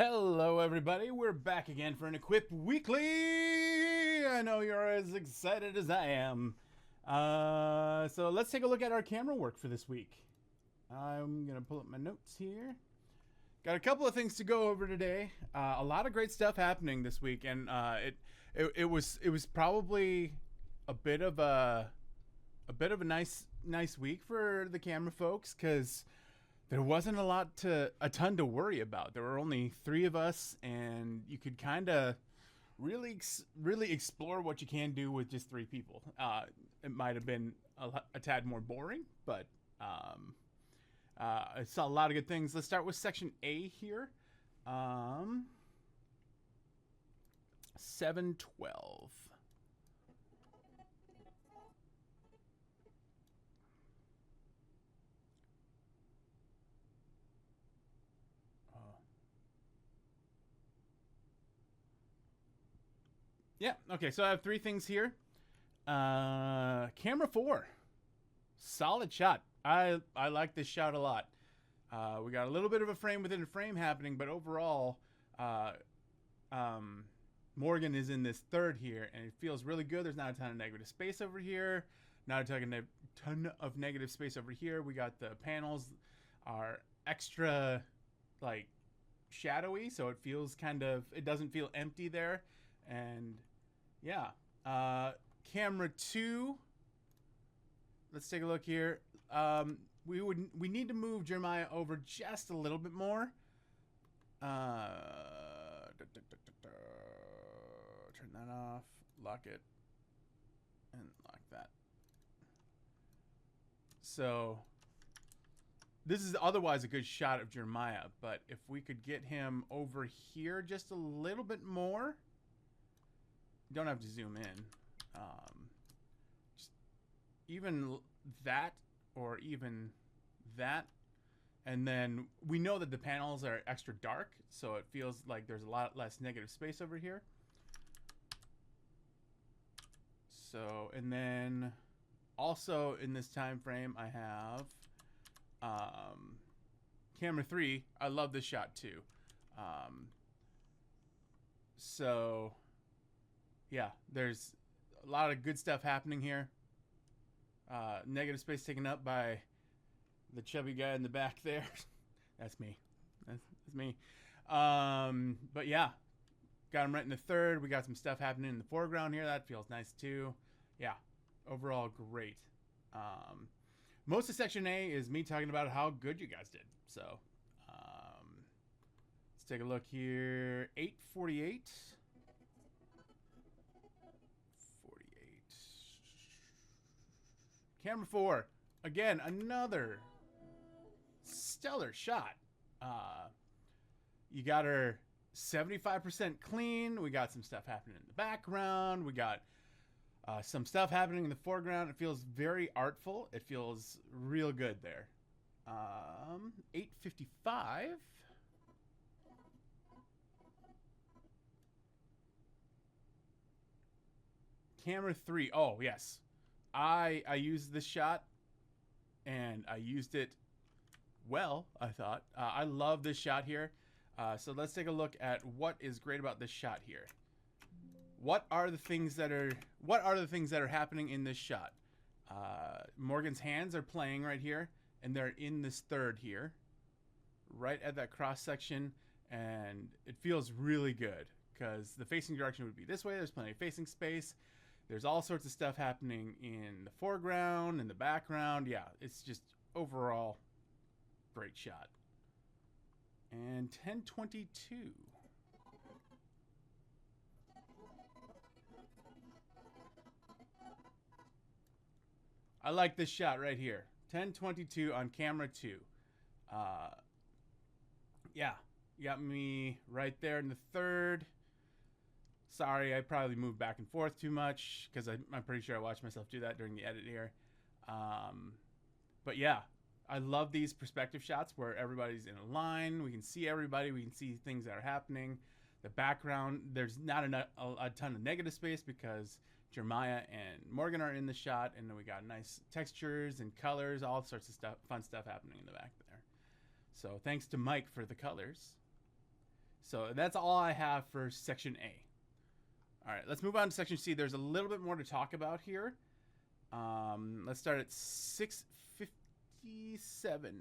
Hello, everybody. We're back again for an Equip Weekly. I know you're as excited as I am. So let's take a look at our camera work for this week. I'm going to pull up my notes here. Got a couple of things to go over today. A lot of great stuff happening this week, and it was probably a bit of a nice week for the camera folks because there wasn't a ton to worry about. There were only 3 of us, and you could kind of really explore what you can do with just 3 people. It might have been a tad more boring, but I saw a lot of good things. Let's start with section A here. 712. Yeah, okay, so I have 3 things here. Camera 4. Solid shot. I like this shot a lot. We got a little bit of a frame within a frame happening, but overall, Morgan is in this third here, and it feels really good. There's not a ton of negative space over here. Not a ton of negative space over here. We got the panels are extra, like, shadowy, so it feels it doesn't feel empty there. And yeah, camera 2. Let's take a look here. We need to move Jeremiah over just a little bit more. Turn that off, lock it, and lock that. So this is otherwise a good shot of Jeremiah, but if we could get him over here just a little bit more. You don't have to zoom in. Just even that, or even that. And then we know that the panels are extra dark, so it feels like there's a lot less negative space over here. So, and then also in this time frame, I have camera 3. I love this shot too. So yeah, there's a lot of good stuff happening here. Negative space taken up by the chubby guy in the back there. That's me. That's me. But yeah, got him right in the third. We got some stuff happening in the foreground here. That feels nice too. Yeah, overall great. Most of section A is me talking about how good you guys did. So let's take a look here. 848. Camera 4, again, another stellar shot. You got her 75% clean. We got some stuff happening in the background. We got some stuff happening in the foreground. It feels very artful. It feels real good there. 855. Camera 3. Oh, yes. I used this shot, and I used it well, I thought. I love this shot here. So let's take a look at what is great about this shot here. What are the things that are happening in this shot? Morgan's hands are playing right here, and they're in this third here, right at that cross section, and it feels really good because the facing direction would be this way. There's plenty of facing space. There's all sorts of stuff happening in the foreground, in the background. Yeah, it's just overall great shot. And 1022. I like this shot right here. 1022 on camera 2. Yeah, you got me right there in the third. Sorry, I probably moved back and forth too much because I'm pretty sure I watched myself do that during the edit here. But yeah, I love these perspective shots where everybody's in a line. We can see everybody. We can see things that are happening. The background, there's not a ton of negative space because Jeremiah and Morgan are in the shot, and then we got nice textures and colors, all sorts of stuff, fun stuff happening in the back there. So thanks to Mike for the colors. So that's all I have for section A. All right, let's move on to section C. There's a little bit more to talk about here. Let's start at 657.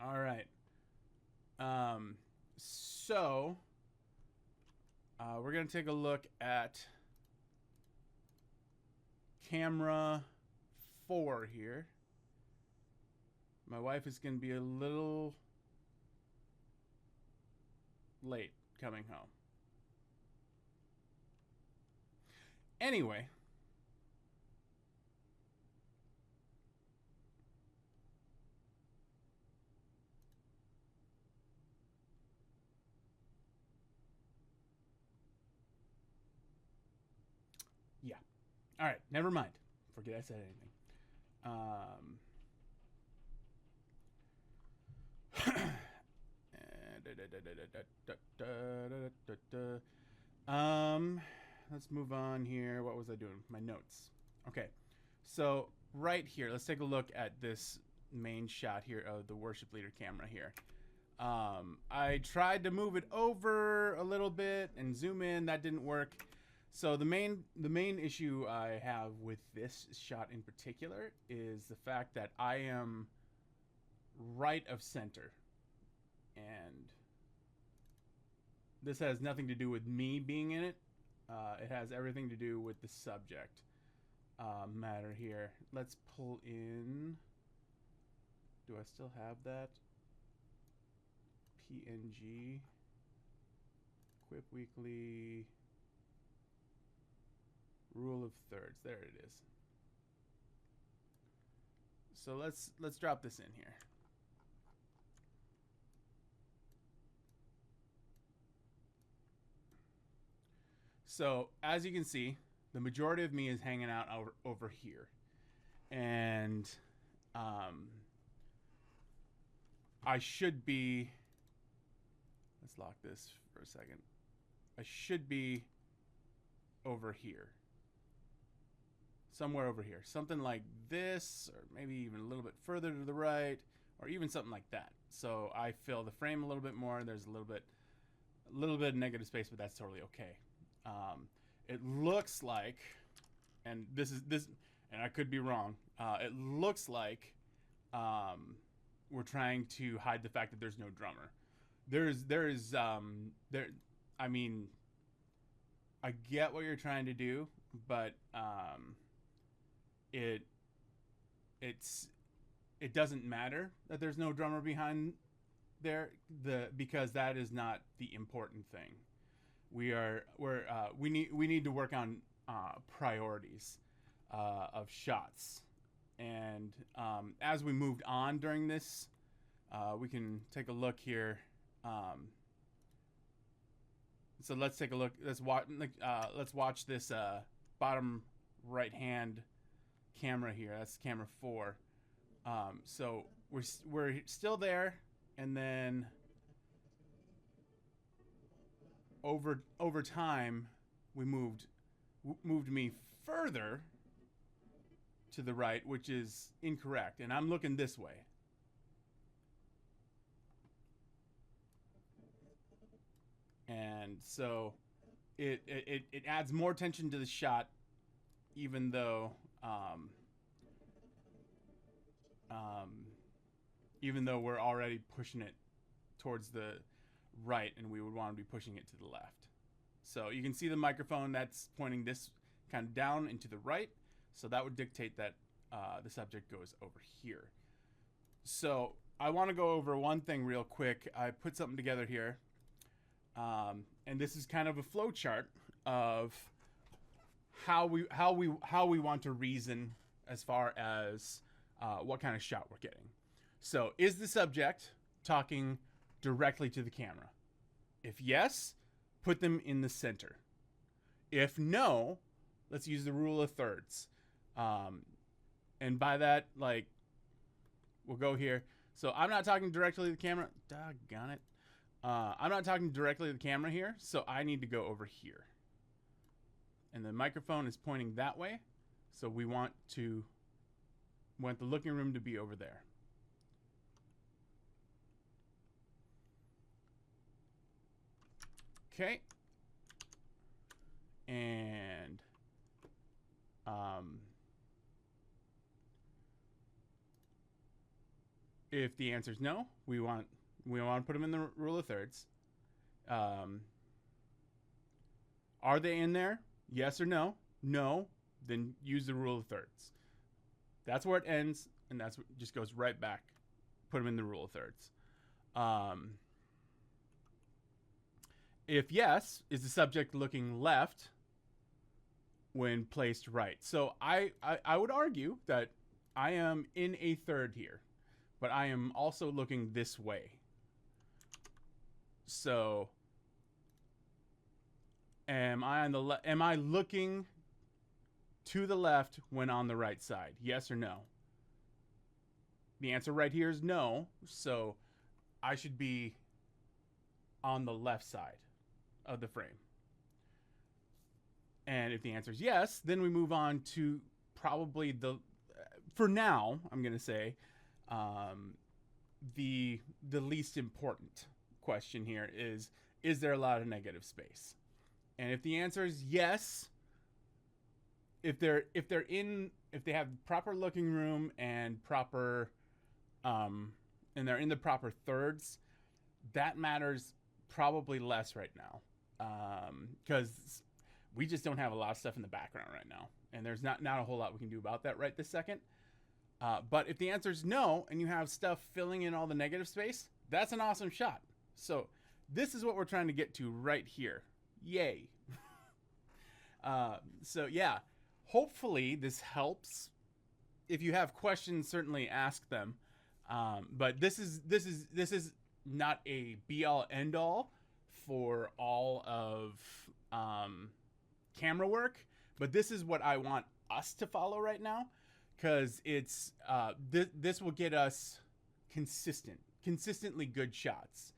All right. So we're going to take a look at camera 4 here. My wife is going to be a little late coming home. Anyway, yeah. All right, never mind. Forget I said anything. Let's move on here. What was I doing? My notes. Okay, so right here, let's take a look at this main shot here of the worship leader camera here. I tried to move it over a little bit and zoom in. That didn't work. So the main issue I have with this shot in particular is the fact that I am right of center. And this has nothing to do with me being in it. It has everything to do with the subject matter here. Let's pull in. Do I still have that? PNG. Quip Weekly. Rule of thirds. There it is. So let's drop this in here. So as you can see, the majority of me is hanging out over here, and I should be. Let's lock this for a second. I should be over here. Somewhere over here. Something like this, or maybe even a little bit further to the right, or even something like that. So I fill the frame a little bit more. There's a little bit of negative space, but that's totally okay. It looks like, and and I could be wrong. It looks like we're trying to hide the fact that there's no drummer. I mean, I get what you're trying to do, but it doesn't matter that there's no drummer behind there, because that is not the important thing. We need to work on priorities of shots, and as we moved on during this, we can take a look here. So let's take a look. Let's watch this bottom right hand camera here. That's camera 4. So we're still there, and then over time we moved me further to the right, which is incorrect, and I'm looking this way. And so it adds more tension to the shot, even though we're already pushing it towards the right, and we would want to be pushing it to the left. So you can see the microphone that's pointing this kind of down and to the right, so that would dictate that the subject goes over here. So I want to go over one thing real quick. I put something together here, and this is kind of a flow chart of how we want to reason as far as what kind of shot we're getting. So is the subject talking directly to the camera? If yes, put them in the center. If no, let's use the rule of thirds. And by that, like, we'll go here. So I'm not talking directly to the camera. Doggone it. I'm not talking directly to the camera here, so I need to go over here. And the microphone is pointing that way, so we want the looking room to be over there. Okay. And if the answer is no, we want to put them in the rule of thirds. Are they in there? Yes or no? No. Then use the rule of thirds. That's where it ends, and that's what just goes right back. Put them in the rule of thirds. If yes, is the subject looking left when placed right? So I would argue that I am in a third here, but I am also looking this way. So am I looking to the left when on the right side? Yes or no? The answer right here is no. So I should be on the left side of the frame. And if the answer is yes, then we move on to probably for now, I'm going to say, the least important question here is there a lot of negative space? And if the answer is yes, if they have proper looking room and proper and they're in the proper thirds, that matters probably less right now, because we just don't have a lot of stuff in the background right now, and there's not a whole lot we can do about that right this second. But if the answer is no, and you have stuff filling in all the negative space, that's an awesome shot. So this is what we're trying to get to right here. Yay. So yeah, hopefully this helps. If you have questions, certainly ask them. But this is not a be all end all for all of camera work, but this is what I want us to follow right now, because it's this will get us consistently good shots.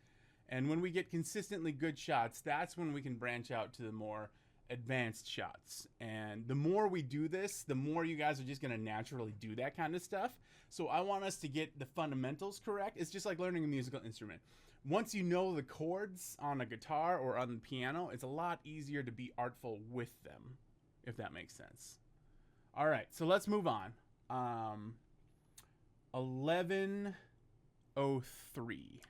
And when we get consistently good shots, that's when we can branch out to the more advanced shots. And the more we do this, the more you guys are just going to naturally do that kind of stuff. So I want us to get the fundamentals correct. It's just like learning a musical instrument. Once you know the chords on a guitar or on the piano, it's a lot easier to be artful with them, if that makes sense. All right, so let's move on. 1103.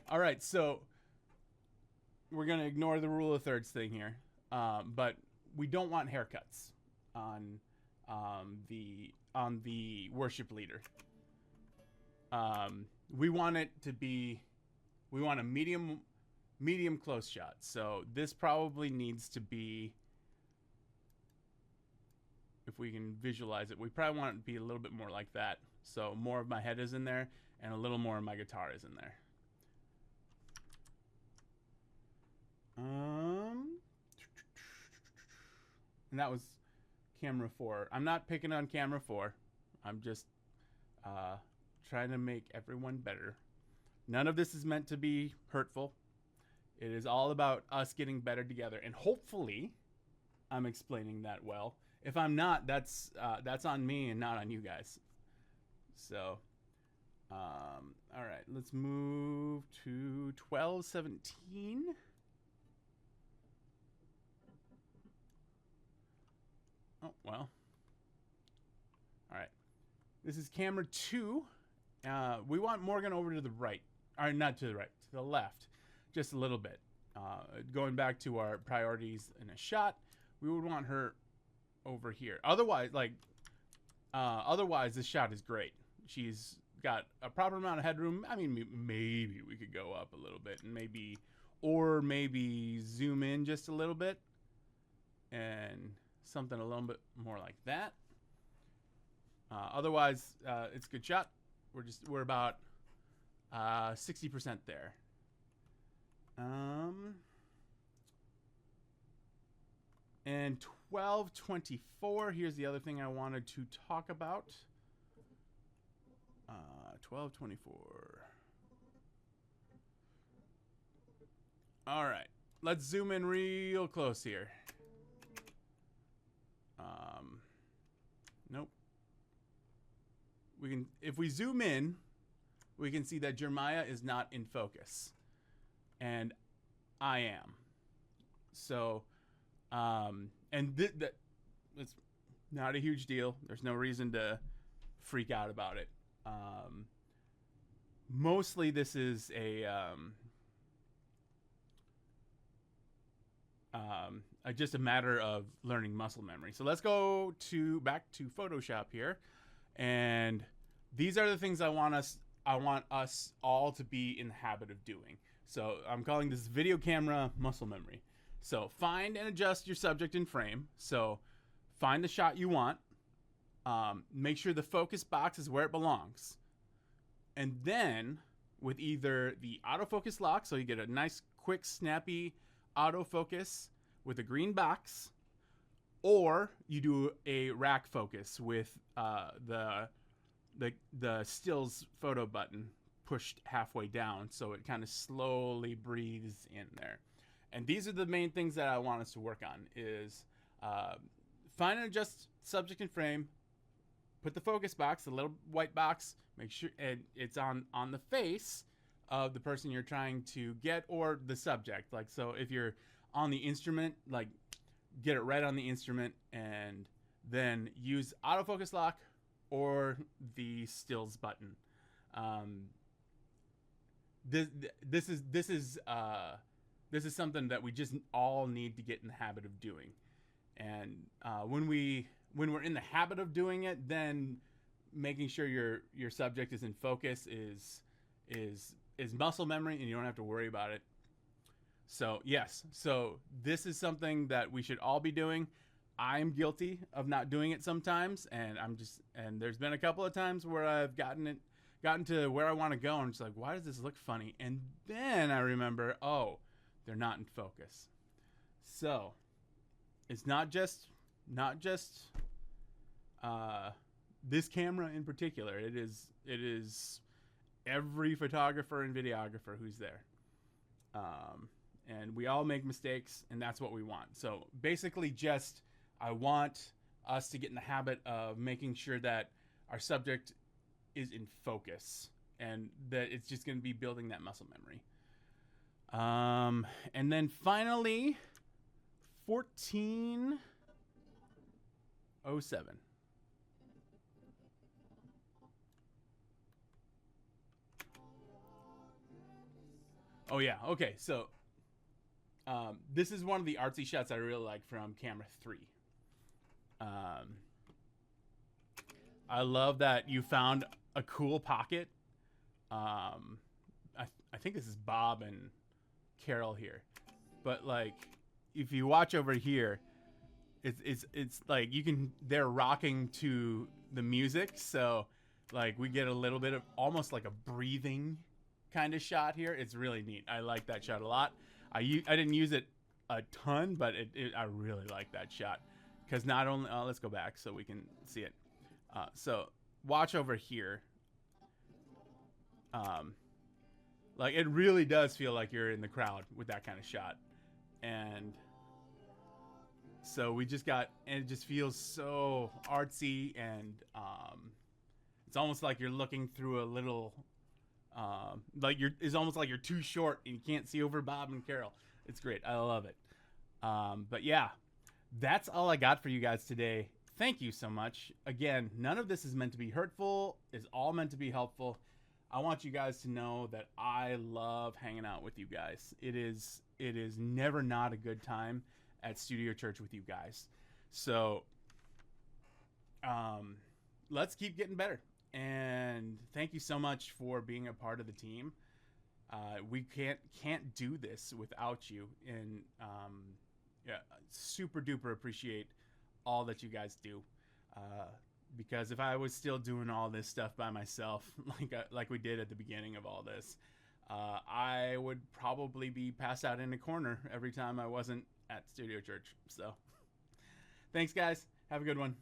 All right, so we're gonna ignore the rule of thirds thing here, but we don't want haircuts on the worship leader. We want it to be, we want a medium close shot. So this probably needs to be, if we can visualize it, we probably want it to be a little bit more like that. So more of my head is in there and a little more of my guitar is in there. And that was camera 4. I'm not picking on camera 4. I'm just trying to make everyone better. None of this is meant to be hurtful. It is all about us getting better together, and hopefully I'm explaining that well. If I'm not, that's on me and not on you guys. So all right, let's move to 1217. Oh, well. All right. This is camera 2. We want Morgan over to the right. Or not to the right, to the left. Just a little bit. Going back to our priorities in a shot, we would want her over here. Otherwise, otherwise this shot is great. She's got a proper amount of headroom. I mean, maybe we could go up a little bit and maybe zoom in just a little bit and something a little bit more like that. Otherwise, it's a good shot. We're about 60% there. And 1224. Here's the other thing I wanted to talk about. 1224. All right, let's zoom in real close here. Nope. We can, if we zoom in, we can see that Jeremiah is not in focus, and I am. So, and it's not a huge deal. There's no reason to freak out about it. Mostly, this is just a matter of learning muscle memory. So let's go back to Photoshop here, and these are the things I want us all to be in the habit of doing. So I'm calling this video camera muscle memory. So find and adjust your subject in frame. So find the shot you want. Make sure the focus box is where it belongs. And then with either the autofocus lock, so you get a nice, quick, snappy autofocus with a green box, or you do a rack focus with the stills photo button pushed halfway down, so it kind of slowly breathes in there. And these are the main things that I want us to work on: is find and adjust subject in frame, put the focus box, the little white box, make sure it's on the face of the person you're trying to get, or the subject. Like, so if you're on the instrument, like, get it right on the instrument, and then use autofocus lock or the stills button. This is something that we just all need to get in the habit of doing. And when we're in the habit of doing it, then making sure your subject is in focus is muscle memory, and you don't have to worry about it. So yes, so this is something that we should all be doing. I'm guilty of not doing it sometimes, and there's been a couple of times where I've gotten to where I want to go, and it's like, why does this look funny? And then I remember, oh, they're not in focus. So it's not just this camera in particular. It is every photographer and videographer who's there. And we all make mistakes, and that's what we want. So basically, I want us to get in the habit of making sure that our subject is in focus, and that it's just going to be building that muscle memory. And then finally, 1407. Oh yeah, okay, so this is one of the artsy shots I really like from camera 3. I love that you found a cool pocket. I think this is Bob and Carol here, but like, if you watch over here, it's like they're rocking to the music, so like we get a little bit of almost like a breathing kind of shot here. It's really neat. I like that shot a lot. I didn't use it a ton, but I really like that shot, because not only let's go back so we can see it. So watch over here. Like, it really does feel like you're in the crowd with that kind of shot, and so and it just feels so artsy, and it's almost like you're looking through a little. It's almost like you're too short and you can't see over Bob and Carol. It's great. I love it. But yeah, that's all I got for you guys today. Thank you so much. Again, none of this is meant to be hurtful. It's all meant to be helpful. I want you guys to know that I love hanging out with you guys. It is never not a good time at Studio Church with you guys. So, let's keep getting better. And thank you so much for being a part of the team. We can't do this without you. And yeah, super duper appreciate all that you guys do. Because if I was still doing all this stuff by myself, like we did at the beginning of all this, I would probably be passed out in a corner every time I wasn't at Studio Church. So thanks, guys. Have a good one.